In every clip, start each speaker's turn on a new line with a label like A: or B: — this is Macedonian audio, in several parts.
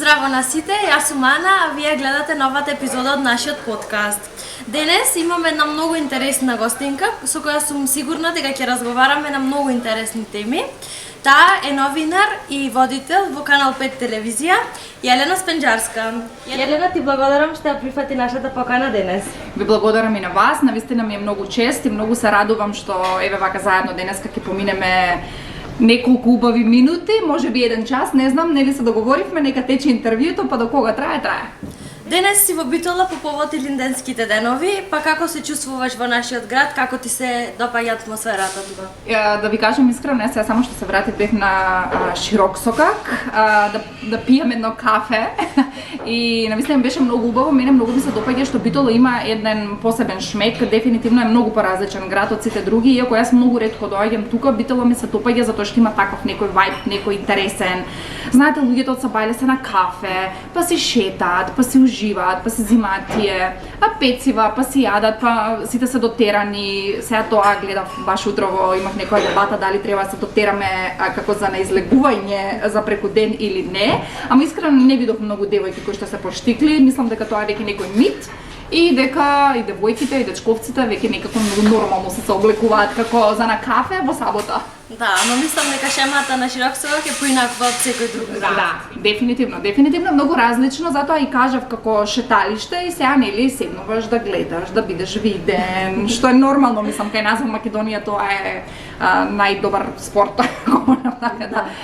A: Здраво на сите, јас сум Ана, а вие гледате новата епизода од нашиот подкаст. Денес имаме една многу интересна гостинка, со која сум сигурна дека ќе разговараме на многу интересни теми. Таа е новинар и водител во Канал 5 телевизија, Јелена Спенџарска. Јелена, ти благодарам што ја прифати нашата покана денес.
B: Ви благодарам и на вас, навистина ми е многу чест и многу се радувам што еве вака заедно денеска ќе поминеме неколку убави минути, може би 1 час, не знам, нели се договоривме, нека тече интервјуто, па до кога трае.
A: Денес си во Битола по повод Илинденските денови, па како се чувствуваш во нашиот град, како ти се допаѓа атмосферата тука?
B: Да ви кажам искрено, сега само што се вратив бев на широк сокак, да пијам едно кафе и навистина беше многу убаво, мене многу ми се допаѓа што Битола има еден посебен шмек, дефинитивно е многу поразличен град од сите други, иако јас многу ретко доаѓам тука, Битола ми се допаѓа затоа што има таков некој вајб, некој интересен. Знаете, луѓето од Сабајле се на кафе, па си шетаат, па си уживаат, па си зимаат тие пецива, па си јадат, па сите се дотерани. Сега тоа гледав баш утрово, имав некоја дебата дали треба да се дотераме како за неизлегување за преку ден или не. Ама искрено не видов многу девојки кои што се поштикли, мислам дека тоа е веќе некој мит. И дека и девојките и дечковците веќе некако многу нормално се облекуваат како за на кафе во сабота.
A: Да, но мислам дека шемата на широк сокак е поинаква од секој друг град.
B: Да, дефинитивно многу различно, затоа и кажав како шеталиште и сега нели седнуваш да гледаш, да бидеш виден, што е нормално, мислам кај нас во Македонија тоа е најдобар спорт,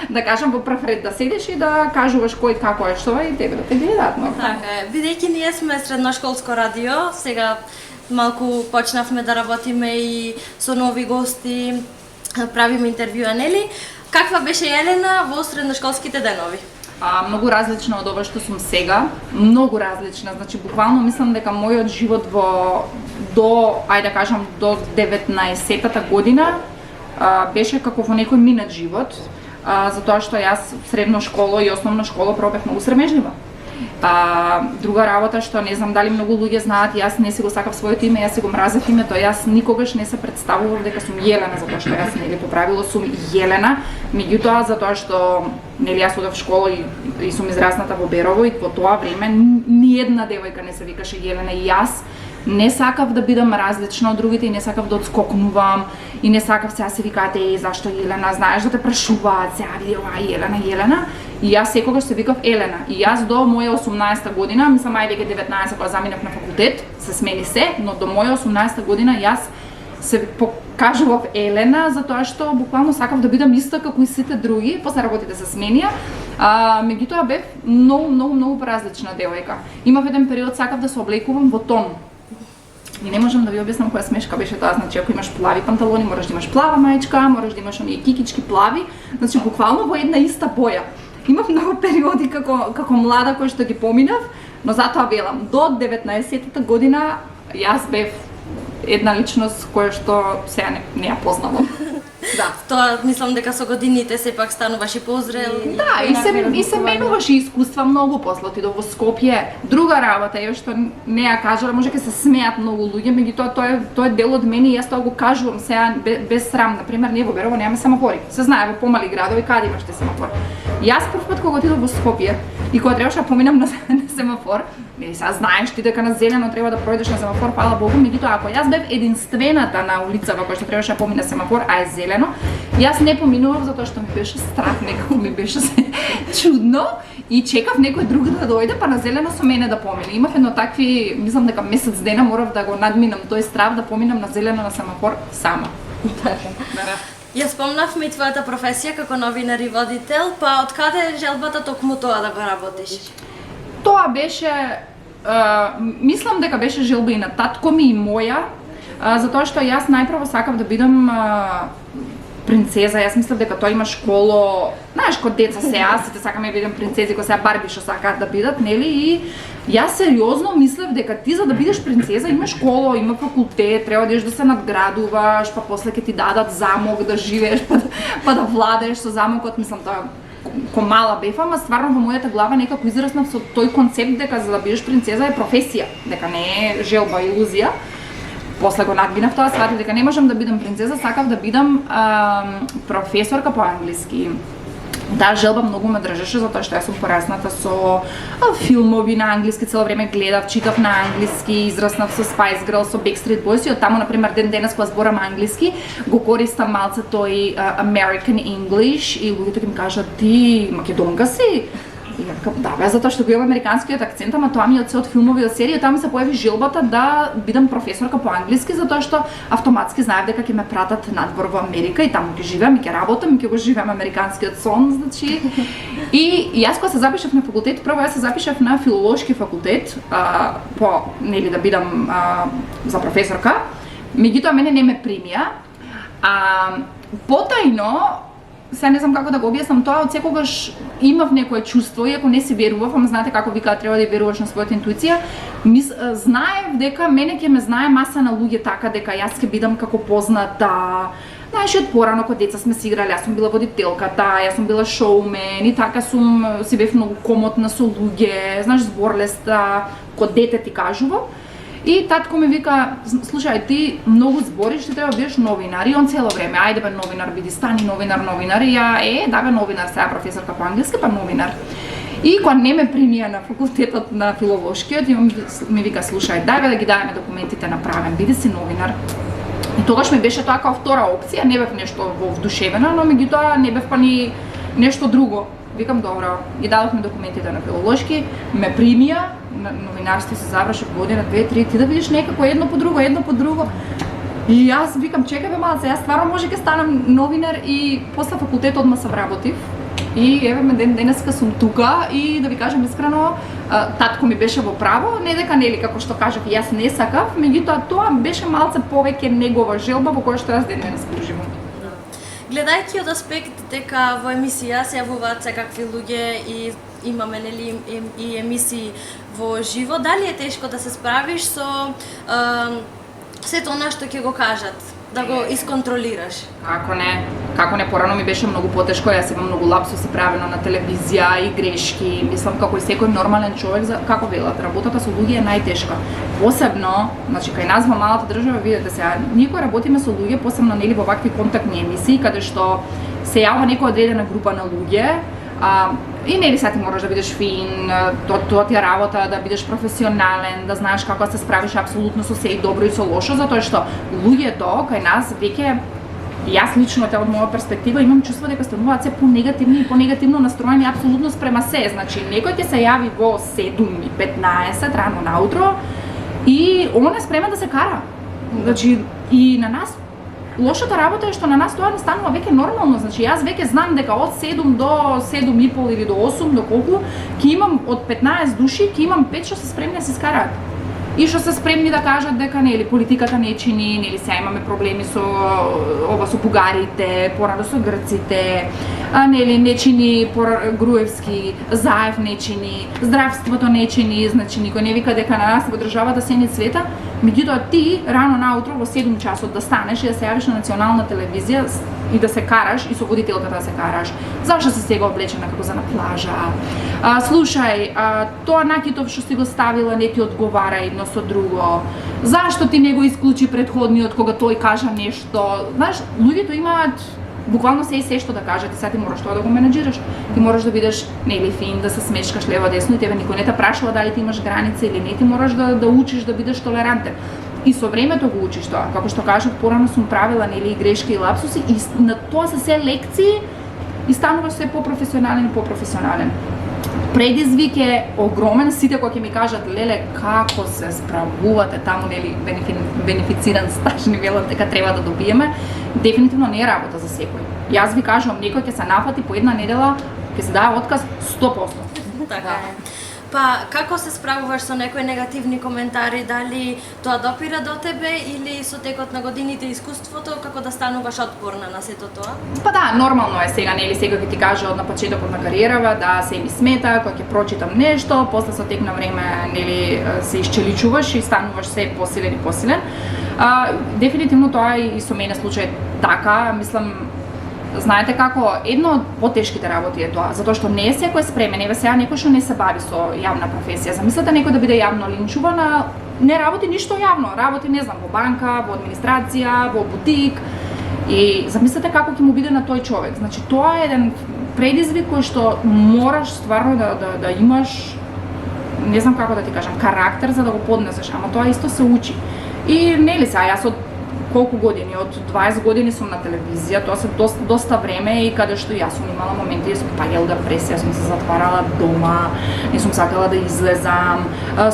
B: да кажам во прв ред да седиш и да кажуваш кој како е што и тебе да те гледаат.
A: Така е, бидејќи ние сме средношколско радио, сега малку почнавме да работиме и со нови гости, правиме интервјуа, нели? Каква беше Јелена во средношколските денови?
B: Многу различна од ова што сум сега, многу различна, значи буквално мислам дека мојот живот до 19-тата година беше како во некој минат живот, затоа што јас средна школа и основна школа пробев многу срамежлива. Друга работа што не знам дали многу луѓе знаат, јас не си го сакав своето име, јас си го мразев името, јас никогаш не се представував дека сум Јелена, затоа што јас нели по правило сум Јелена, меѓутоа затоа што нели јас одев школа и сум израсната во Берово и во тоа време ни една девојка не се викаше Јелена и јас не сакав да бидам различна од другите и не сакав да одскокнувам и не сакав сега се викаат зашто Јелена, знаеш да те прашуваат, сега види ова Јелена. И јас секогаш се викав Елена. И јас до моја 18-та година, мислам веќе 19 кога заминав на факултет, се смени се, но до моја 18-та година јас се покажував Елена затоа што буквално сакав да бидам иста како и сите други, после работите се сменија. Меѓутоа бев многу поразлична девојка. Имав еден период сакав да се облекувам во тон. И не можам да ви објаснам која смешка беше тоа, значи ако имаш плави панталони, мораш да имаш плава мајчка, мораш да имаш оние кикички плави, значи буквално во една иста боја. Имав многу периоди како млада кои што ги поминав, но затоа велам, до 19-тата година јас бев една личност која што сега не ја познавам. Да.
A: Тоа мислам дека со годините сепак стануваш и позрел.
B: Да, и се менуваш и искуства многу, после отидов во Скопје. Друга работа е што не ја кажала, може ќе се смеат многу луѓе, меѓутоа тоа е дел од мене и јас тоа го кажувам сега без срам. Например, ние во Берово немаме семафори. Се знае во помали градови каде имаш те семафор. Јас прв пат кога отидов во Скопје и кога требаше да поминам на семафор, сега знаеш ти дека на зелено треба да пројдеш на семафор, фала Богу, меѓутоа ако јас бев единствената на улицава која што требаше да помине семафор, а е зелено, јас не поминував затоа што ми беше страх, некако ми беше чудно и чекав некој друг да дојде па на зелено со мене да помине. Имав едно такви, мислам дека месец дена морав да го надминам тој страв да поминам на зелено на семафор сама.
A: Ја спомнавме и твојата професија како новинар и водител, па од каде желбата токму тоа да го работиш?
B: Тоа беше, мислам дека беше желба и на татко ми и моја, затоа што јас најпрво сакав да бидам принцеза, јас мислев дека тоа има школо, знаеш, кога деца сега, сите сакаме да бидам принцези, кои сега Барби што сакаат да бидат, нели, и јас сериозно мислев дека ти за да бидеш принцеза има школо, има факултет, треба да идеш да се надградуваш, па после ќе ти дадат замок да живееш, па да владееш со замокот, мислам тоа ко мала бев, ама стварно во мојата глава некако израснав со тој концепт дека за да бидеш принцеза е професија, дека не е желба, илузија. После го надминав тоа, сватив дека не можам да бидам принцеза, сакав да бидам професорка по англиски. Таа желба многу ме држеше затоа што јас сум порасната со филмови на англиски, цело време гледав, читав на англиски, израснав со Spice Girls, со Backstreet Boys и од таму на пример денес кога зборам англиски, го користам малце тој American English и луѓето ќе ми кажат ти македонка си? И ја викам, да бе, затоа што го имам американскиот акцент, ама тоа ми е од филмови од серија, таму се појави желбата да бидам професорка по англиски, затоа што автоматски знаев дека ќе ме пратат надвор во Америка и таму ќе живеам и ќе работам и ќе го живеам американскиот сон, значи. И јас кога се запишав на факултет, прво јас се запишав на филолошки факултет, нели да бидам за професорка, меѓутоа мене не ме примија. Потајно, се не знам како да го објаснам тоа, од секогаш имав некое чувство, иако не си верував, ама знаете како викаат треба да веруваш на својата интуиција, знаев дека мене ќе ме знае маса на луѓе така дека јас ќе бидам како позната. Знаеш, од порано кога деца сме си играли, јас сум била водителката, јас сум била шоумен и така си бев многу комотна со луѓе, знаеш, зборлеста, кога дете ти кажува. И татко ми вика, слушај, ти многу збориш, ти треба да бидеш новинар. И он цело време, ајде бе новинар, биди, стани новинар. И ја, да бе новинар, сега професорка по англиски, па новинар. И кога не ме примија на факултетот на филолошкиот, ми вика, слушај, дај бе да ги даваме документите направен, биди си новинар. И тогаш ми беше тоа како втора опција, не бев нешто вдушевена, но меѓутоа не бев па ни нешто друго. Викам, добро, ги дадовме документите на филолошки, ме примија, новинарство се заврши година, 2-3, ти да видиш некако едно по друго. И јас викам, чекај бе малце, јас стварно може ќе станам новинар и после факултет одма се вработив. И еве ме денеска сум тука и да ви кажам искрено, татко ми беше во право, не дека нели како што кажав, јас не сакав, меѓутоа тоа беше малце повеќе негова желба во која што јас денес уживам.
A: Гледајќи од аспект дека во емисија се јавуваат секакви луѓе и имаме нели и емисии во живо, дали е тешко да се справиш со сето она што ќе го кажат, да го исконтролираш?
B: Како не, порано ми беше многу потешко, јас имам многу лапсуси правено на телевизија и грешки, мислам како и секој нормален човек, како велат, работата со луѓе е најтешка. Посебно, значи кај нас во малата држава, видете сега, ние кои работиме со луѓе, посебно нели во вакви контактни емисии, каде што се јавува некоја одредена група на луѓе, и нели сега ти мораш да бидеш фин, тоа ти е работа, да бидеш професионален, да знаеш како да се справиш апсолутно со се и добро и со лошо, затоа што луѓето кај нас веќе, јас лично од моја перспектива имам чувство дека стануваат се понегативни и понегативно настроени апсолутно спрема се. Значи некој ќе се јави во 7:15 рано наутро и он е спремен да се кара. Значи и на нас лошата работа е што на нас тоа не станува веќе нормално. Значи јас веќе знам дека од 7 до 7:30 или до 8 до колку ќе имам од 15 души, ќе имам 5 што се спремни да се скараат. И што се спремни да кажат дека нели политиката не чини, нели сега имаме проблеми со бугарите, порано со грците, нели не чини Груевски, Заев не чини, здравството не чини, значи никој не вика дека на нас во државата се не цвета. Меѓутоа ти рано наутро во 7 часот да станеш и да се јавиш на национална телевизија и да се караш и со водителката да се караш. Зашто си сега облечена како за на плажа? Слушај, тоа накитов што си го ставила не ти одговара едно со друго. Зашто ти не го исклучи претходниот кога тој кажа нешто? Знаеш, луѓето имаат буквално се што да кажат и сега ти мораш тоа да го менаџираш. Ти мораш да бидеш нели фин, да се смешкаш лево десно и тебе никој не те прашува дали ти имаш граници или не, ти мораш да учиш да бидеш толерантен. И со времето го учиш тоа. Како што кажав, порано сум правила нели грешки и лапсуси и на тоа се лекции и стануваш се по-професионален. Предизвик е огромен, сите кои ќе ми кажат леле како се справувате таму нели бенефициран стаж ни велат дека треба да добиеме, дефинитивно не е работа за секој. Јас ви кажувам, некој ќе се нафати по една недела, ќе се даде отказ 100%.
A: Така е. Па, како се справуваш со некои негативни коментари, дали тоа допира до тебе или со текот на годините искуството, како да стануваш отпорна на сето тоа?
B: Па да, нормално е сега, нели сега ќе ти каже од на почетокот на кариерава да се ми смета, кога ќе прочитам нешто, после со тек на време нели се исчеличуваш и стануваш се посилен и посилен. Дефинитивно тоа и со мене случај така, мислам. Знаете како, едно од потешките работи е тоа, затоа што не е секој спремен, еве сега некој што не се бави со јавна професија. Замислете некој да биде јавно линчуван, не работи ништо јавно, работи не знам во банка, во администрација, во бутик. И замислете како ќе му биде на тој човек. Значи тоа е еден предизвик кој што мораш стварно да имаш, не знам како да ти кажам, карактер за да го поднесеш, ама тоа исто се учи. И нели сега, јас од колку години, од 20 години сум на телевизија, тоа се доста време и каде што јас сум имала моменти, сум паѓала депресија, сум се затварала дома, не сум сакала да излезам,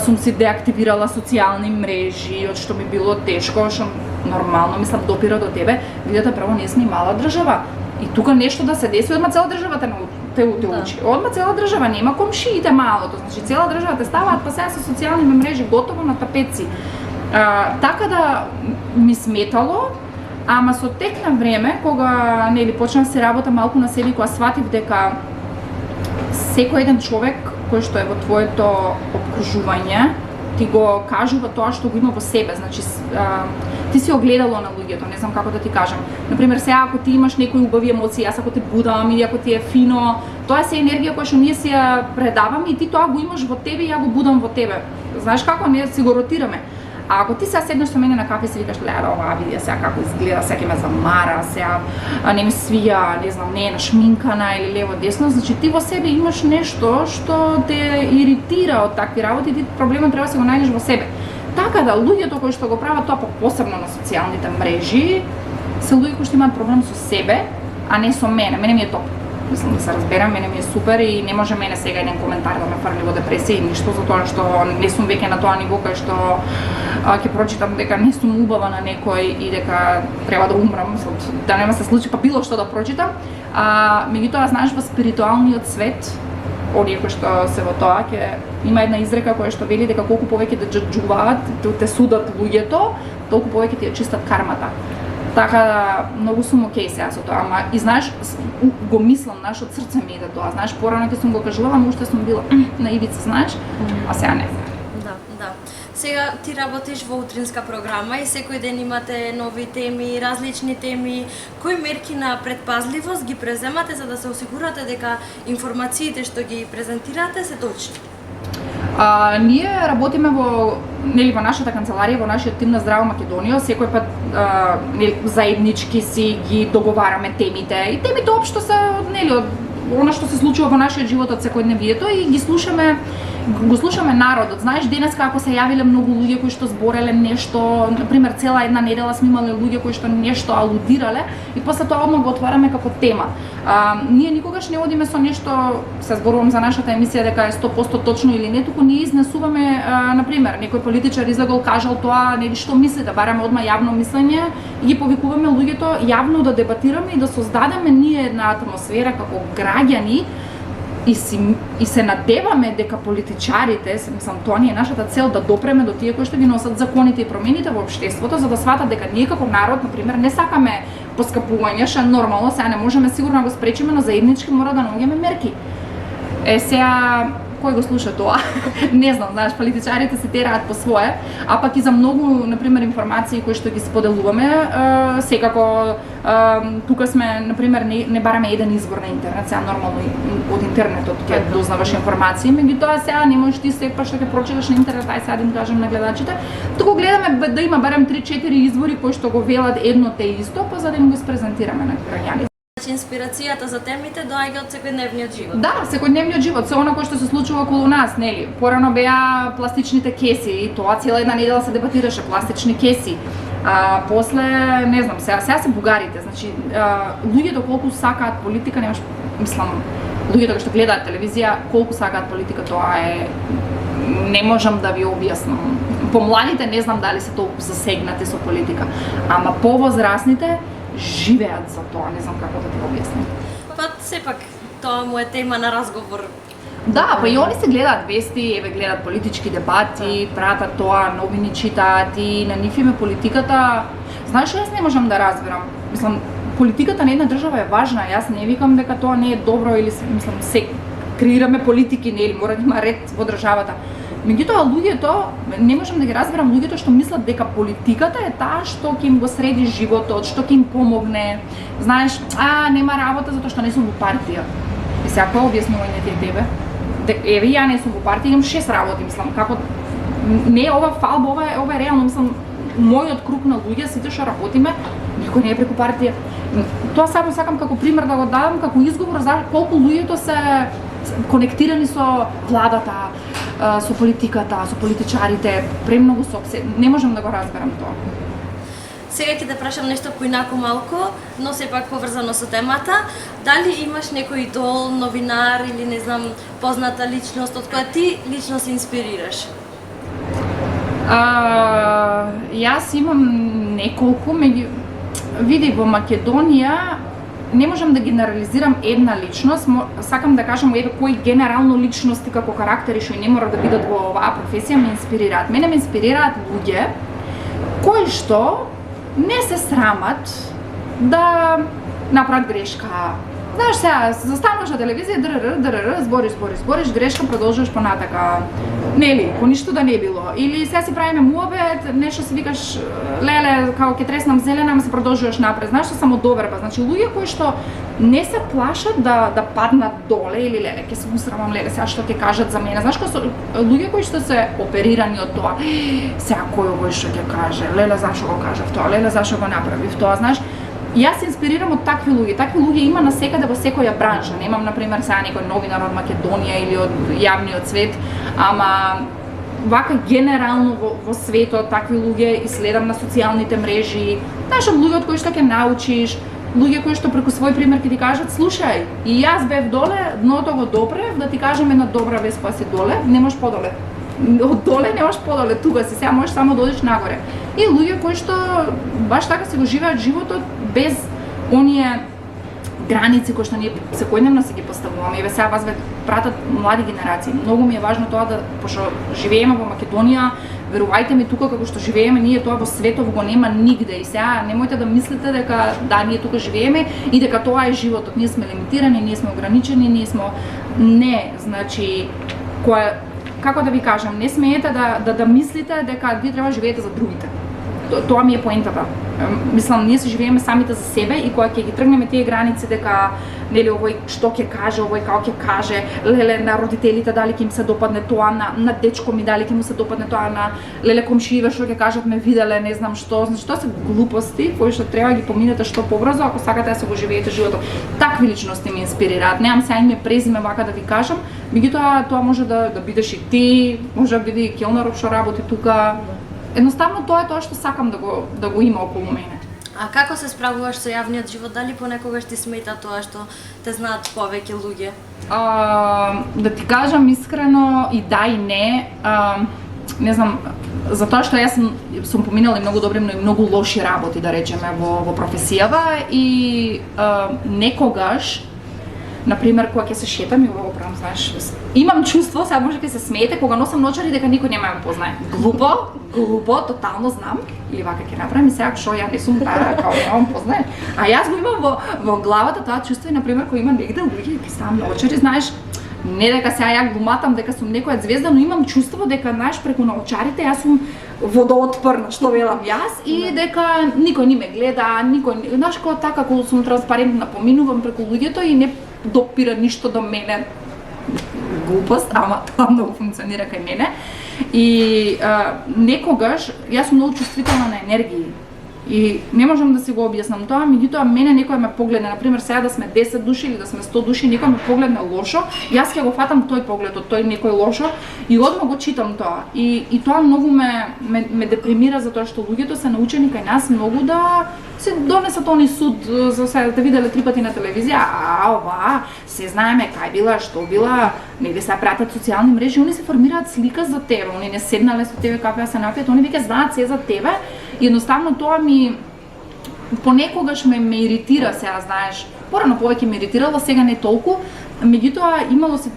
B: сум си деактивирала социјални мрежи, од што ми било тешко, што нормално, мислам, допира до тебе, видете, прво не сме мала држава. И тука нешто да се деси, одма цела држава те учи. Одма цела држава, нема комшиите малото, значи цела држава те ставаат па сега со социјални мрежи готово на тапеци. Така да ми сметало, ама со тек на време, кога нели почнав се работа малку на себе, кога сватив дека секој еден човек кој што е во твоето обкружување ти го кажува тоа што го има во себе, значи ти си огледало на луѓето, не знам како да ти кажам. Например, сега ако ти имаш некои убави емоции, јас ако те будам или ако ти е фино, тоа се енергија која што ние си ја предаваме и ти тоа го имаш во тебе и ја го будам во тебе. Знаеш како, ние си го ротираме. А ако ти сега седнеш со мене на кафе и си викаш, леле, ова види сега како изгледа, сега ќе ме замара, сега не ми свија, не знам, не е нашминкана или лево десно, значи ти во себе имаш нешто што те иритира од такви работи, ти проблемот треба да се го најдеш во себе. Така да, луѓето кои што го прават тоа посебно на социјалните мрежи, се луѓе кои што имаат проблем со себе, а не со мене. Мене ми е топ. Мислам да се разберам, мене ми е супер и не може мене сега еден коментар да ме фрли во депресија и ништо, затоа што не сум веќе на тоа ниво кај што ќе прочитам дека не сум убава на некој и дека треба да умрам, да нема се случи па било што да прочитам. Меѓутоа, знаеш, во спиритуалниот свет, оние кои што се во тоа, има една изрека која што вели дека колку повеќе те џаџуваат, те судат луѓето, толку повеќе ти ја чистат кармата. Така многу сум окей сега со тоа, ама и знаеш, го мислам, знаеш, од срце ми иде тоа, знаеш, порано ќе сум го кажувала, но уште сум била на ивица, знаеш, а сега не.
A: Да. Сега ти работиш во утринска програма и секој ден имате нови теми, различни теми. Кои мерки на предпазливост ги преземате за да се осигурате дека информациите што ги презентирате се точни?
B: Ние работиме во нашата канцеларија, во нашиот тим на Здраво Македонија, секој пат заеднички си ги договараме темите и темите општо се од она што се случува во нашиот живот од секојдневието и го слушаме народот. Знаеш, денеска ако се јавиле многу луѓе кои што збореле нешто, например, цела една недела сме имале луѓе кои што нешто алудирале и после тоа одма го отвараме како тема. Ние никогаш не одиме со нешто, се зборувам за нашата емисија дека е 100% точно или не, туку ние изнесуваме, например, некој политичар излегол кажал тоа, нели што мисли, да бараме одма јавно мислење и ги повикуваме луѓето јавно да дебатираме и да создадеме ние една атмосфера како граѓани и се надеваме дека политичарите, мислам, тоа ни е нашата цел да допреме до тие кои што ги носат законите и промените во општеството, за да сватат дека ние како народ, например, не сакаме поскапување, што е нормално, сега не можеме сигурно да го спречиме, но заеднички мора да наоѓаме мерки. Сега кој го слуша тоа? Не знам, знаеш, политичарите се тераат по свое, а пак и за многу, например, информации кои што ги споделуваме, секако тука сме, например, не бараме еден извор на интернет, сега нормално од интернетот ќе дознаваш информации, меѓутоа сега не можеш ти секогаш што ќе прочиташ на интернет, ај сега да им кажам на гледачите, туку гледаме да има барем 3-4 извори кои што го велат едно те исто, па за да им го презентираме на граѓаните.
A: Инспирацијата за темите доаѓа од секојдневниот живот.
B: Да, секојдневниот живот, се она кој што се случува околу нас, нели? Порано беа пластичните кеси и тоа цела една недела се дебатираше пластични кеси. После, не знам, сега се бугарите, значи луѓето колку сакаат политика, немаш, мислам, луѓето што гледаат телевизија, колку сакаат политика, тоа е не можам да ви објаснам. Помладите не знам дали се толку засегнати со политика, ама повозрасните живеат за тоа, не знам како да ти објаснам.
A: Па сепак тоа му е тема на разговор.
B: Да, па и они се гледаат вести, еве гледаат политички дебати, пратат тоа, новини читаат и на нив им е политиката. Знаеш, јас не можам да разберам. Мислам, политиката на една држава е важна. Јас не викам дека тоа не е добро или мислам се креираме политики, нели, мора да има ред во државата. Меѓутоа луѓето, не можам да ги разберам луѓето што мислат дека политиката е таа што ќе им го среди животот, што ќе им помогне. Знаеш, нема работа затоа што не сум во партија. И сега кој објаснување ти е тебе? Еве ја не сум во партија, имам 6 работи, мислам, како не ова фалба, ова е реално, мислам, мојот круг на луѓе, сите што работиме, никој не е преку партија. Тоа само сакам како пример да го дадам како изговор за колку луѓето се конектирани со владата, со политиката, со политичарите, премногу со не можам да го разберам тоа.
A: Сега ќе те прашам нешто поинаку малку, но сепак поврзано со темата. Дали имаш некој идол, новинар или не знам, позната личност од која ти лично се инспирираш?
B: Јас имам неколку, види во Македонија не можам да генерализирам една личност, сакам да кажам еве кои генерално личности како карактери што не мора да бидат во оваа професија ме инспирираат. Мене ме инспирираат луѓе кои што не се срамат да направат грешка. Знаеш, сега застануваш на телевизија, збориш грешка, продолжуваш понатака. Нели, по ништо да не било. Или сега си правиме муабет, нешто си викаш, леле, како ќе треснам зелена, ама се продолжуваш напред. Знаеш, што самодоверба. Значи, луѓе кои што не се плашат да паднат доле или леле, ќе се усрамам, леле, сега што ќе кажат за мене. Знаеш, луѓе кои што се оперирани од тоа. Сега кој овој што ќе каже, леле, зашо го кажав тоа, леле, зашо го направив тоа, знаеш. Јас се инспирирам од такви луѓе. Такви луѓе има насекаде во секоја бранша. Немам, например, сега некој новинар од Македонија или од јавниот свет, ама вака генерално во светот такви луѓе и следам на социјалните мрежи. Знаеш, луѓе од кои што ќе научиш, луѓе кои што преку свој пример ќе ти кажат, слушај, и јас бев доле, дното го допрев, да ти кажам една добра вест која си доле, не можеш подоле. Од доле немаш подоле, тука си, сега можеш само да одиш нагоре. И луѓе кои што баш така си го живеат животот без оние граници кои што ние секојдневно си ги поставуваме. Еве сега вас пратат млади генерации. Многу ми е важно тоа да, пошто живееме во Македонија, верувајте ми, тука како што живееме, ние тоа во светот го нема нигде. И сега немојте да мислите дека да, ние тука живееме и дека тоа е животот. Ние сме лимитирани, ние сме ограничени, ние сме не, значи како да ви кажам, не смеете да мислите дека вие треба да живеете за другите. Тоа ми е поентата. Мислам, ние се живееме самите за себе и кога ќе ги тргнеме тие граници дека нели овој што ќе каже, овој како ќе каже, леле на родителите дали ќе им се допадне тоа, на дечко ми дали ќе му се допадне тоа, на леле комшииве што ќе кажат ме виделе, не знам што, значи тоа се глупости кои што треба да ги поминете што побрзо ако сакате да се го живеете животот. Такви личности ме инспирираат. Немам сега име презиме вака да ви кажам, меѓутоа тоа може да бидеш и ти, може да биде и келнерот што работи тука. Едноставно тоа е тоа што сакам да го има околу мене.
A: А како се справуваш со јавниот живот? Дали понекогаш ти смета тоа што те знаат повеќе луѓе?
B: Да ти кажам искрено и да и не. Не знам, затоа што јас сум поминала и многу добри, но и многу лоши работи, да речеме, во професијава и некогаш, например, кога ќе се шетам и го правам, знаеш, имам чувство, сега може ќе се смеете, кога носам ночари дека никој нема да ме познае. Глупо, тотално знам. Или вака ќе направам и сега што ја не сум таа, као немам познае. А јас го имам во главата тоа чувство и например кога има негде луѓе ќе ставам наочари, знаеш, не дека сега ја глуматам дека сум некоја звезда, но имам чувство дека знаеш преку наочарите јас сум водоотпорна, што велам јас и дека никој не ме гледа, никој, знаеш кога така кога сум транспарентна, поминувам преку луѓето и не допира ништо до мене. Глупост, ама тоа многу функционира кај мене. И некогаш јас сум многу чувствителна на енергии. И не можам да си го објаснам тоа, меѓутоа мене некој ме погледне, например сега да сме 10 души или да сме 100 души, некој ме погледне лошо, јас ќе го фатам тој поглед од тој некој лошо и одма го читам тоа. И тоа многу ме депримира затоа што луѓето се научени кај нас многу да се донесат они суд за се да виделе 3 пати на телевизија, ова, се знаеме кај била, што била, негде се пратат социјални мрежи, они се формираат слика за тебе, они не седнале со тебе кафе се напијат, они веќе знаат се за тебе. И едноставно тоа ми понекогаш ме иритира сега, знаеш. Порано повеќе ме иритирало, сега не толку. Меѓутоа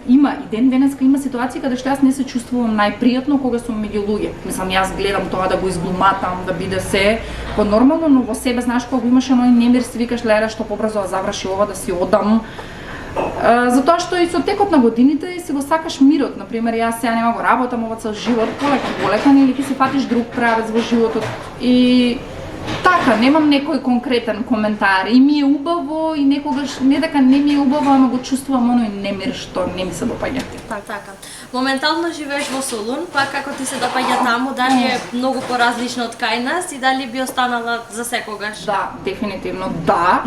B: има и денеска има ситуации каде што јас не се чувствувам најпријатно кога сум меѓу луѓе. Мислам, јас гледам тоа да го изглуматам, да биде се нормално, но во себе знаеш кога имаш оној немир си викаш леле што побрзо да заврши ова, да си одам. Затоа што и со текот на годините си го сакаш мирот. Например, јас сега нема го работам ова цел живот, полека или ќе си фатиш друг правец во животот. И Така, немам некој конкретен коментар. И ми е убаво и некогаш не дека не ми е убаво, ама го чувствувам оној немир што не ми се допаѓа.
A: Така. Моментално живееш во Солун, па како ти се допаѓа таму, дали е многу поразлично од кај нас и дали би останала за секогаш?
B: Да, дефинитивно да.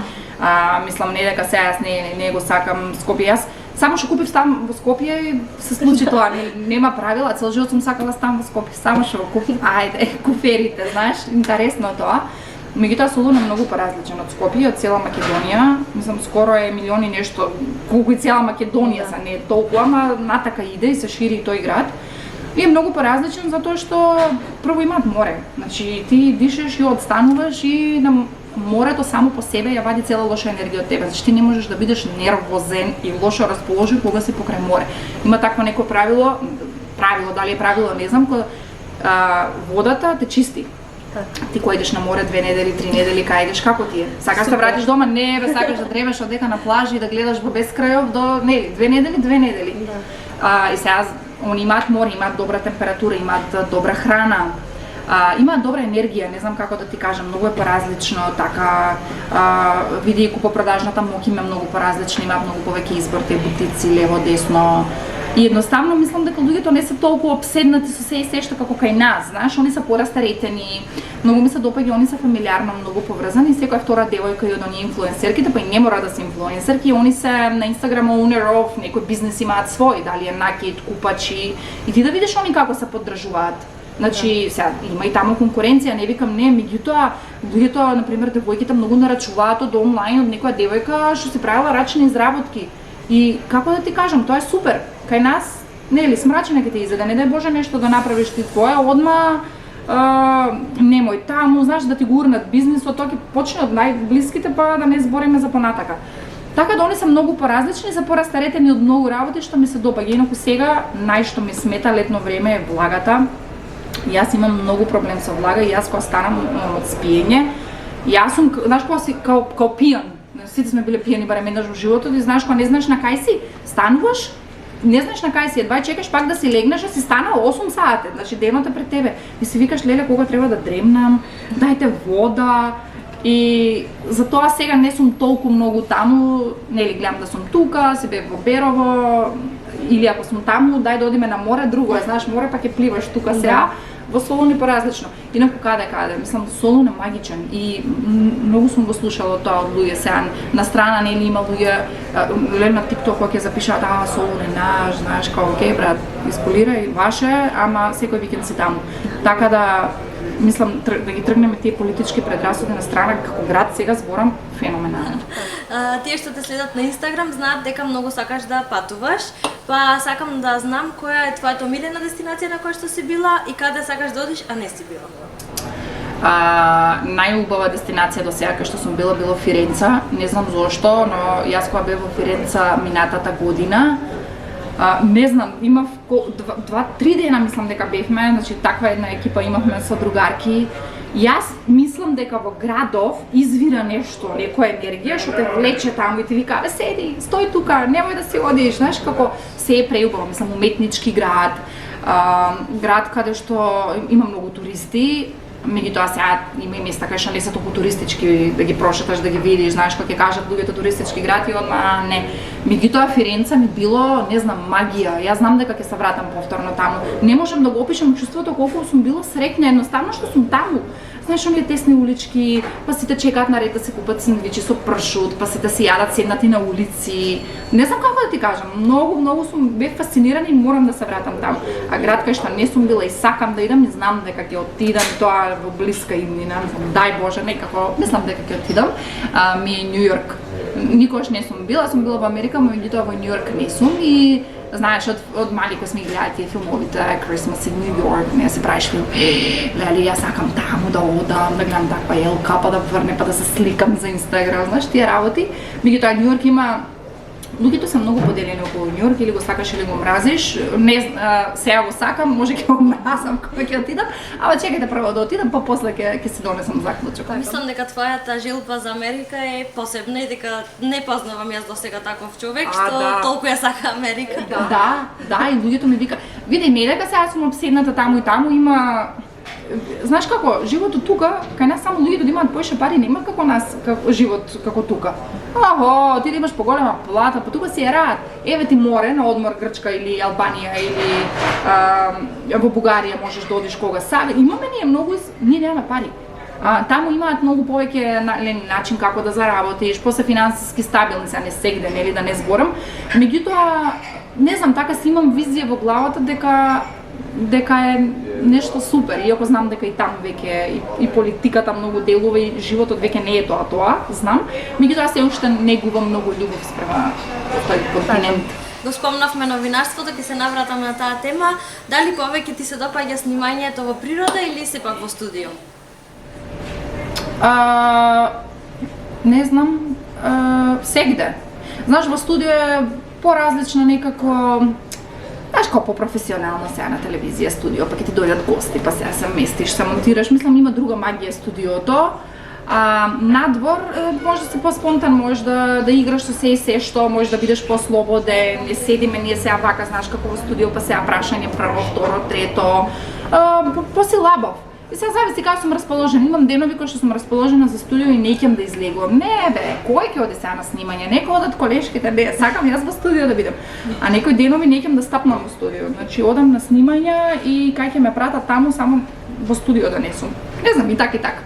B: Мислам не дека сега јас не го сакам Скопје. Јас само што купив стан во Скопје и се случи тоа. Нема правила, цел живот сум сакала стан во Скопје, само што го купив. Ајде, куферите, знаеш, интересно тоа. Меѓутоа Солун е многу поразличен од Скопје, од цела Македонија. Мислам скоро е милиони нешто, колку и цела Македонија се, не е толку, ама натака иде и се шири тој град. И е многу поразличен затоа што прво имаат море. Значи ти дишеш и одстануваш и на морето само по себе ја вади цела лоша енергија од тебе. Значи ти не можеш да бидеш нервозен и лошо расположен кога си покрај море. Има такво некое правило, дали е правило, не знам, кога водата те чисти. Ти кој идеш на море 2 недели, 3 недели, кај идеш, како ти е? Сакаш да вратиш дома? Не, бе, сакаш да древеш одека на плажа и да гледаш во бескрајов до, не, 2 недели, 2 недели. И сега, они имаат море, имаат добра температура, имаат добра храна, имаат добра енергија, не знам како да ти кажам, многу е поразлично, така, види и купопродажната моќ има многу поразлична, имаат многу повеќе избор, те бутици, лево, десно. И едноставно мислам дека луѓето не се толку обседнати со се и се што како кај нас, знаеш, они се порастаретени, многу ми се допаѓа, они се фамилиарно многу поврзани, секоја втора девојка и од оние инфлуенсерките, па и не мора да се инфлуенсерки, они се на Instagram owner of, некој бизнес имаат свој, дали е накид, купачи, и ти да видиш они како се поддржуваат. Значи, сега има и таму конкуренција, не викам не, меѓутоа луѓето, на пример, девојките многу нарачуваат од онлайн од некоја девојка што се правила рачни изработки. И како да ти кажам, тоа е супер. Кај нас, нели, смрачена ќе ти изеде, не дај Боже нешто да направиш ти твоја, одма немој таму, знаеш, да ти го урнат бизнисот, тоа ќе почне од најблиските, па да не збориме за понатака. Така да они се многу поразлични, се порастаретени од многу работи што ми се допаѓа. Инаку сега најшто ми смета летно време е влагата. Јас имам многу проблем со влага и јас кога станам од спиење, јас сум, знаеш, кога си као пијан. Сите сме биле пијани барем еднаш во животот и знаеш кога не знаеш на кај си, стануваш, не знаеш на кај си, едва чекаш пак да си легнеш, а си станал 8 сати, значи денот е пред тебе. И си викаш, леле, кога треба да дремнам, дајте вода. И затоа сега не сум толку многу таму, нели, гледам да сум тука, си бев во Берово, или ако сум таму, дај да одиме на море, друго е, знаеш, море пак ќе пливаш тука сега. Во Солун е поразлично. Инаку каде, мислам, Солун е магичен и многу сум го слушала тоа од луѓе сега на страна, нели има луѓе на TikTok кои ќе запишаат, Солун е наш, знаеш, као, окей брат, изполирај, ваше, ама секој викенд си таму. Така да мислам да ги тргнеме тие политички предрасуди на страна, како град сега зборам феноменално.
A: Тие што те следат на Инстаграм знаат дека многу сакаш да патуваш, па сакам да знам која е твојата омилена дестинација на која што си била и каде сакаш да одиш, а не си била.
B: Најубава дестинација до сега кај што сум била Фиренца, не знам зошто, но јас кога бев во Фиренца минатата година, не знам, имав 2-3 дена мислам дека бевме, значи таква една екипа имавме со другарки. Јас мислам дека во градов извира нешто, некоја енергија што те влече таму и ти вика, седи, стој тука, немој да си одиш, знаеш како се е преубаво, мислам уметнички град, град каде што има многу туристи. Меѓутоа сега има и места кај што не се толку туристички да ги прошеташ, да ги видиш, знаеш кога ќе кажат луѓето туристички град и одма не. Меѓутоа Фиренца ми било, не знам, магија. Јас знам дека ќе се вратам повторно таму. Не можам да го опишам чувството колку сум била среќна едноставно што сум таму. Знаеш, оние тесни улички, па сите чекаат на ред да се купат сендвичи со пршут, па сите си јадат седнати на улици. Не знам како да ти кажам, многу сум бев фасцинирана и морам да се вратам таму. А град кај што не сум била и сакам да идам и знам дека ќе отидам, тоа во блиска иднина, дај Боже, некако, мислам дека ќе отидам, ми е Њу Јорк. Никогаш не сум била во Америка, меѓутоа во Њу Јорк не сум и знаеш, од мали кога сме гледали тие филмовите Christmas in New York, не се правиш филм, лели, јас сакам таму да одам, да гледам таква елка, па да врне, па да се сликам за Инстаграм, знаеш, тие работи. Меѓутоа Њу Јорк има луѓето се многу поделени околу Њу Јорк, или го сакаш или го мразиш. Не, сега го сакам, може ќе го мразам кога ќе отидам, ама чекајте прво да отидам, па после ќе си донесам заклучок.
A: Мислам дека твојата жилба за Америка е посебна и дека не познавам јас досега таков човек што толку ја сака Америка.
B: Да, и луѓето ми вика, види, не дека сега сум обседната таму и таму, има знаеш како, животот тука, кај нас само луѓето да имаат поише пари, нема како нас, како живот како тука. Охо, ти да имаш поголема плата, па тука си е рад. Еве ти море на одмор Грчка или Албанија или во Бугарија можеш да одиш кога сака. Имаме ние немаме пари. Таму имаат многу повеќе начин како да заработиш, после финансиски стабилни се, не сегде, нели да не зборам. Меѓутоа, не знам, така си имам визија во главата дека е нешто супер, иако знам дека и таму веќе и политиката многу делува и животот веќе не е тоа, знам. Меѓутоа се уште не губам многу љубов спрема тој континент.
A: Го спомнавме новинарството, ќе се навратам на таа тема. Дали повеќе ти се допаѓа снимањето во природа или сепак во студио?
B: Не знам, сегде. Знаеш, во студио е поразлично некако, знаеш, како по-професионално сега на телевизија студио, па ќе ти дојдат гости, па сега се местиш, се монтираш, мислам има друга магија студиото. Надвор може да си по-спонтан, може да играш со се и се што, може да бидеш по-слободен, не седиме ние сега вака, знаеш како во студио, па сега прашање прво, второ, трето, по-силабав. И сега зависи како сум расположена. Имам денови кои што сум расположена за студио и не ќам да излегувам. Не бе, кој ќе оди сега на снимање? Некој одат колешките, бе, сакам јас во студио да бидам. А некој денови не ќам да стапнам во студио. Значи одам на снимање и кај ќе ме пратат таму, само во студио да не сум. Не знам, и така.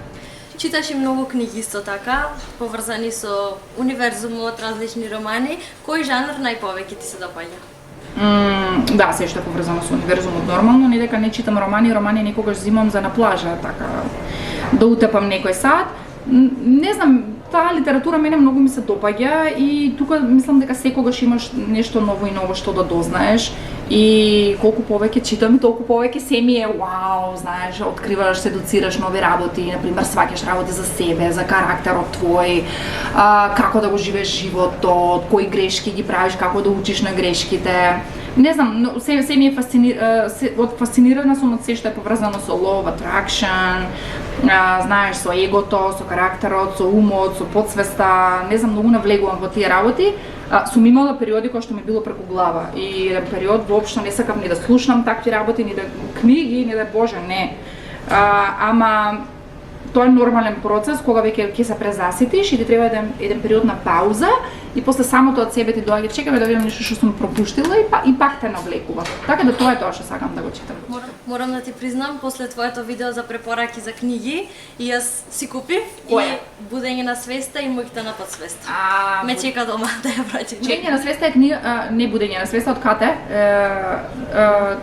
A: Читаш и многу книги исто така, поврзани со универзумот, различни романи. Кој жанр најповеќе ти се допаѓа?
B: Да, се што е поврзано со универзумот нормално, не дека не читам романи некогаш зимам за на плажа, така да утепам некој сат. Не знам, таа литература мене многу ми се допаѓа и тука мислам дека секогаш имаш нешто ново и ново што да дознаеш и колку повеќе читам, толку повеќе се ми е вау, знаеш, откриваш, седуцираш нови работи, например, сваќаш работи за себе, за карактерот твој, како да го живееш животот, кои грешки ги правиш, како да учиш на грешките. Не знам, се ми е фасцинирана сум од се што е поврзано со law of attraction, знаеш, со егото, со карактерот, со умот, со подсвеста, не знам, многу навлегувам во тие работи. Сум имала периоди кои што ми било преку глава и еден период воопшто не сакам ни да слушнам такви работи, ни да книги, ни да боже, не. Ама тоа е нормален процес кога веќе ќе се презаситиш и ти треба еден период на пауза и после самото од себе ти доаѓа, чекаме да видам нешто што сум пропуштила и пак те навлекува. Така да тоа е тоа што сакам да го читам.
A: Морам да ти признам, после твоето видео за препораки за книги и јас си купив
B: Која?
A: И Будење на свеста и Моќта на подсвеста. Ме чека дома да ја прочитам.
B: Будење на свеста е книга, не Будење на свеста од Кате.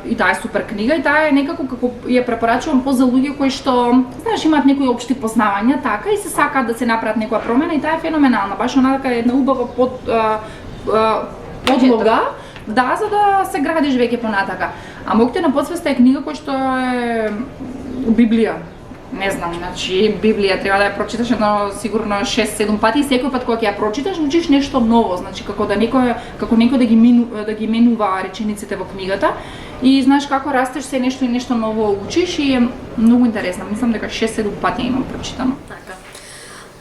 B: И таа е супер книга и таа е некако како ја препорачувам за луѓе кои што, знаеш, имаат некои општи познавања така и се сакаат да се направат некоја промена и таа е феноменална. Баш онака една убава подлога, да, за да се градиш веќе понатака. А Моќта на подсвеста е книга која што е Библија. Не знам, значи Библија треба да ја прочиташ едно сигурно 6-7 пати и секој пат кога ќе ја прочиташ учиш нешто ново, значи како некој да ги менува речениците во книгата и знаеш како растеш се нешто и нешто ново учиш и е многу интересно. Мислам дека 6-7 пати имам прочитано.
A: Така.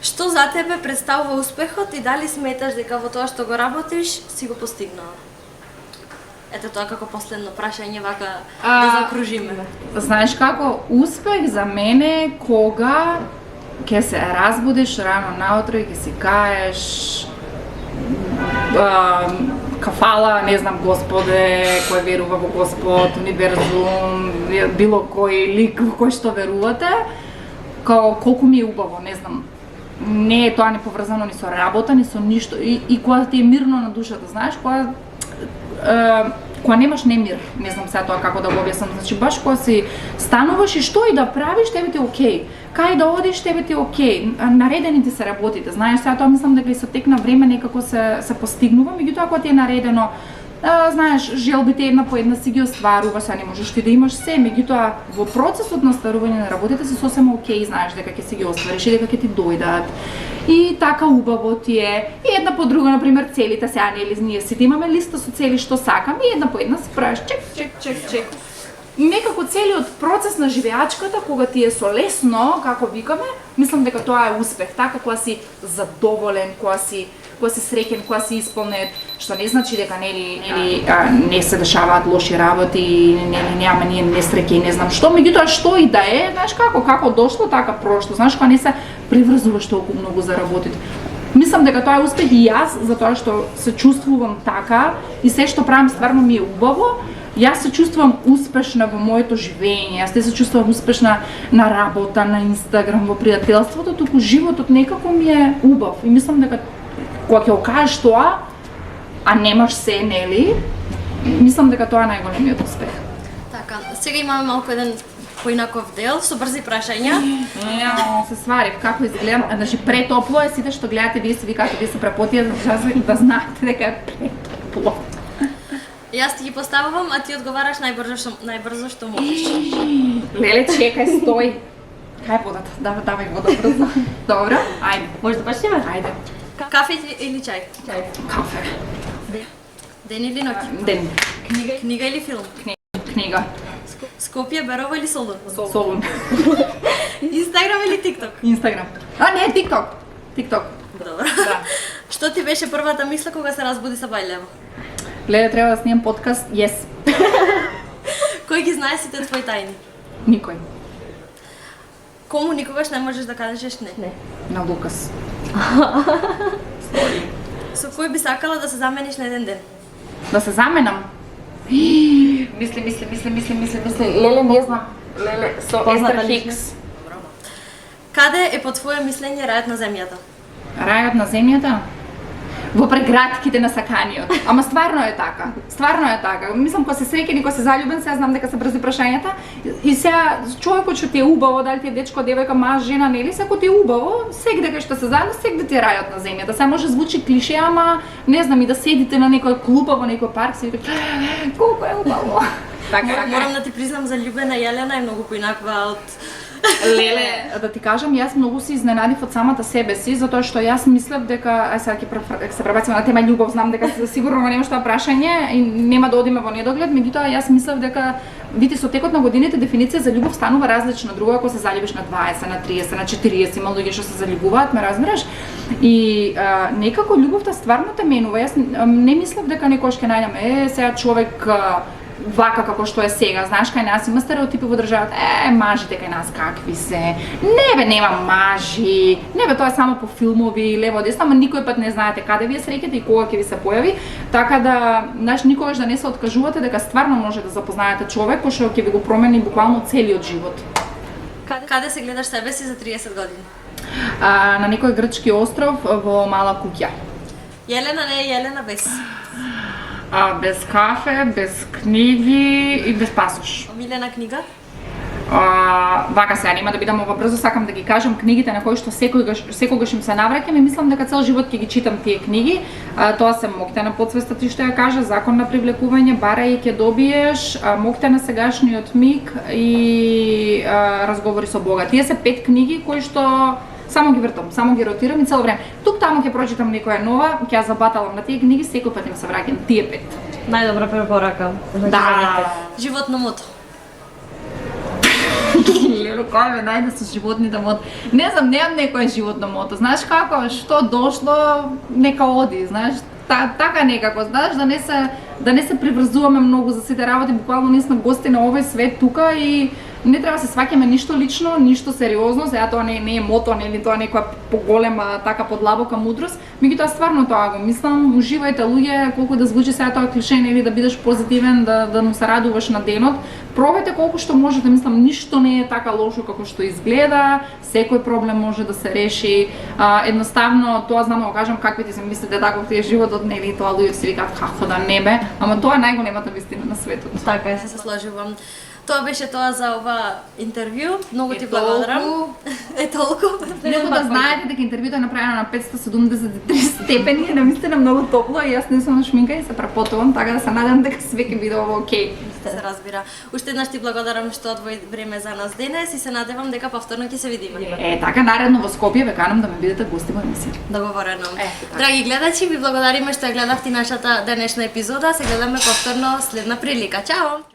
A: Што за тебе представува успехот и дали сметаш дека во тоа што го работиш си го постигнала? Ето тоа како последно прашање вака да закружиме.
B: Знаеш како, успех за мене кога ќе се разбудиш рано наутро и ќе си кажеш кафала, не знам, Господе, кој верува во Господ, универзум, било кој лик во кој што верувате, колку ми е убаво, не знам. Не е тоа не поврзано ни со работа, ни со ништо и кога ти е мирно на душата, знаеш, кога немаш немир, не знам сега тоа како да го објаснам, значи баш кога си стануваш и што и да правиш, тебе ти е окей. Кај да одиш, тебе ти е окей. Наредени ти се работите, знаеш, сега тоа мислам дека и со тек на време некако се постигнува, меѓутоа кога ти е наредено, знаеш, желбите една по една си ги остваруваш, а не можеш ти да имаш се, меѓутоа во процесот на остварување на работите си сосема окей, знаеш дека ќе си ги оствариш и дека ќе ти дојдат. И така убаво ти е. И една по друга, например, целите сега нели ние сите имаме листа со цели што сакаме и една по една си правиш чек. И некако целиот процес на живеачката кога ти е со лесно, како викаме, мислам дека тоа е успех, така кога си задоволен, кога си кога се среќен, кога се исполнет, што не значи дека не се дешаваат лоши работи, нема ние несреќи и не знам што, меѓутоа што и да е, знаеш како дошло, така прошло, знаеш кога не се приврзуваш толку многу за работите. Мислам дека тоа е успех и јас, затоа што се чувствувам така и се што правам стварно ми е убаво. Јас се чувствувам успешна во моето живење, јас не се чувствувам успешна на работа, на Инстаграм, во пријателството, туку животот некако ми е убав. И мислам дека кога ќе го кажеш тоа, а немаш се, нели? Мислам дека тоа е најголемиот успех.
A: Така, сега имаме малку еден поинаков дел со брзи прашања.
B: Се сварив како изгледам, значи претопло е, сите што гледате вие се викате вие се препотија да знаете дека е претопло.
A: Јас ти ги поставувам, а ти одговараш најбрзо што можеш.
B: Леле, чекај, стој. Кај е водата? Давај вода брзо. Добро, ајде.
A: Може да почнеме?
B: Ајде.
A: Кафе или чај?
B: Чај. Кафе.
A: Ден или ноќ?
B: Ден.
A: Книга или филм?
B: Книга.
A: Скопје, Берово или Солун?
B: Солун.
A: Инстаграм или ТикТок?
B: Инстаграм. А, не, ТикТок. ТикТок.
A: Добро.
B: Да.
A: Што ти беше првата мисла кога се разбуди со Бајлево?
B: Леле, треба да снимам подкаст, yes.
A: Кој ги знае сите твои тајни?
B: Никој.
A: Кому никогаш не можеш да кажеш не?
B: Не. На Лукас.
A: Со кој би сакала да се замениш на еден ден?
B: Да се заменам? Мисли. Леле, не знам. Леле, со Естер Хикс.
A: Каде е по твое мислење рајот на земјата?
B: Рајот на земјата? Во прегратките на саканиот. Ама стварно е така. Стварно е така. Мислам кога се среќен и кога се заљубен, сега знам дека се брзи прашањата. И сега човекот што ти е убаво, дали ти е дечко, девојка, маж, жена, нели, секој ти е убаво, секогаш што се заедно, секогаш ти е рајот на земјата. Сега може звучи клише, ама не знам и да седите на некоја клупа во некој парк, си викате колку е убаво. Така.
A: Морам да ти признам, заљубена Јелена е многу поинаква од
B: Леле, да ти кажам, јас многу се изненадив од самата себе си, затоа што јас мислев дека, сега ќе се пребациме на тема љубов, знам дека сигурно немаш тоа прашање и нема да одиме во недоглед, меѓутоа јас мислев дека види со текот на годините дефиниција за љубов станува различна, друго ако се заљубиш на 20, на 30, на 40, има луѓе што се заљубуваат, ме разбираш? И некако љубовта стварно те менува. Јас не мислев дека некош ќе најдам сега човек вака како што е сега, знаеш, кај нас има стереотипи во државата, мажите кај нас какви се, не бе, нема мажи, не бе, тоа е само по филмови, лево десно, ама никој пат не знаете каде ви е среќате и кога ќе ви се појави, така да, знаеш, никогаш да не се откажувате дека стварно може да запознаете човек кој што ќе ви го промени буквално целиот живот.
A: Каде се гледаш себе си за 30 години?
B: На некој грчки остров во мала куќа.
A: Јелена не е Јелена без?
B: Без кафе, без книги и без пасош.
A: Омилена книга?
B: Вака сега нема да бидам ова брзо, сакам да ги кажам книгите на кои што секогаш им се навраќам и мислам дека цел живот ќе ги читам тие книги. Тоа се Моќта на потсвеста, ти што ја кажа, Закон на привлекување, Барај ќе добиеш, Моќта на сегашниот миг и Разговори со Бога. Тие се 5 книги кои што само ги вртам, само ги ротирам и цело време. Тук таму ќе прочитам некоја нова, ќе ја забаталам на тие книги, секој пат им се враќам тие 5.
A: Најдобра препорака.
B: Да.
A: Животно мото.
B: Леле, кој ме најде со животните мото? Не знам, немам некој животно мото. Знаеш како, што дошло, нека оди, знаеш, така некако, знаеш, да не се приврзуваме многу за сите работи, буквално ние сме гости на овој свет тука и не треба да се сваќаме ништо лично, ништо сериозно, сега тоа не е мото, нели тоа некоја поголема така подлабока мудрост, меѓутоа стварно тоа го мислам, уживајте луѓе, колку да звучи сега тоа клише, нели да бидеш позитивен, да му се радуваш на денот, пробајте колку што можете, мислам ништо не е така лошо како што изгледа, секој проблем може да се реши, едноставно тоа знам да го кажам, какви ти се мислите таков ти е животот, нели тоа луѓе си викаат како да не бе, ама тоа е најголемата вистина на светот.
A: Така е, се сложувам. Тоа беше тоа за ова интервју. Многу ти благодарам. Е толку.
B: Многу да знаете дека интервјуто е направено на 573 степени, е навистина многу топло и јас не сум на шминка и се препотувам, така да се надевам дека све ќе биде ова окей.
A: Се разбира. Уште еднаш ти благодарам што одвои време за нас денес и се надевам дека повторно ќе се видиме.
B: Така наредно во Скопје ве канам да ме бидете гости во емисија.
A: Договорено. Драги гледачи, ви благодариме што ја гледавте нашата денешна епизода. Се гледаме повторно следна прилика. Чао.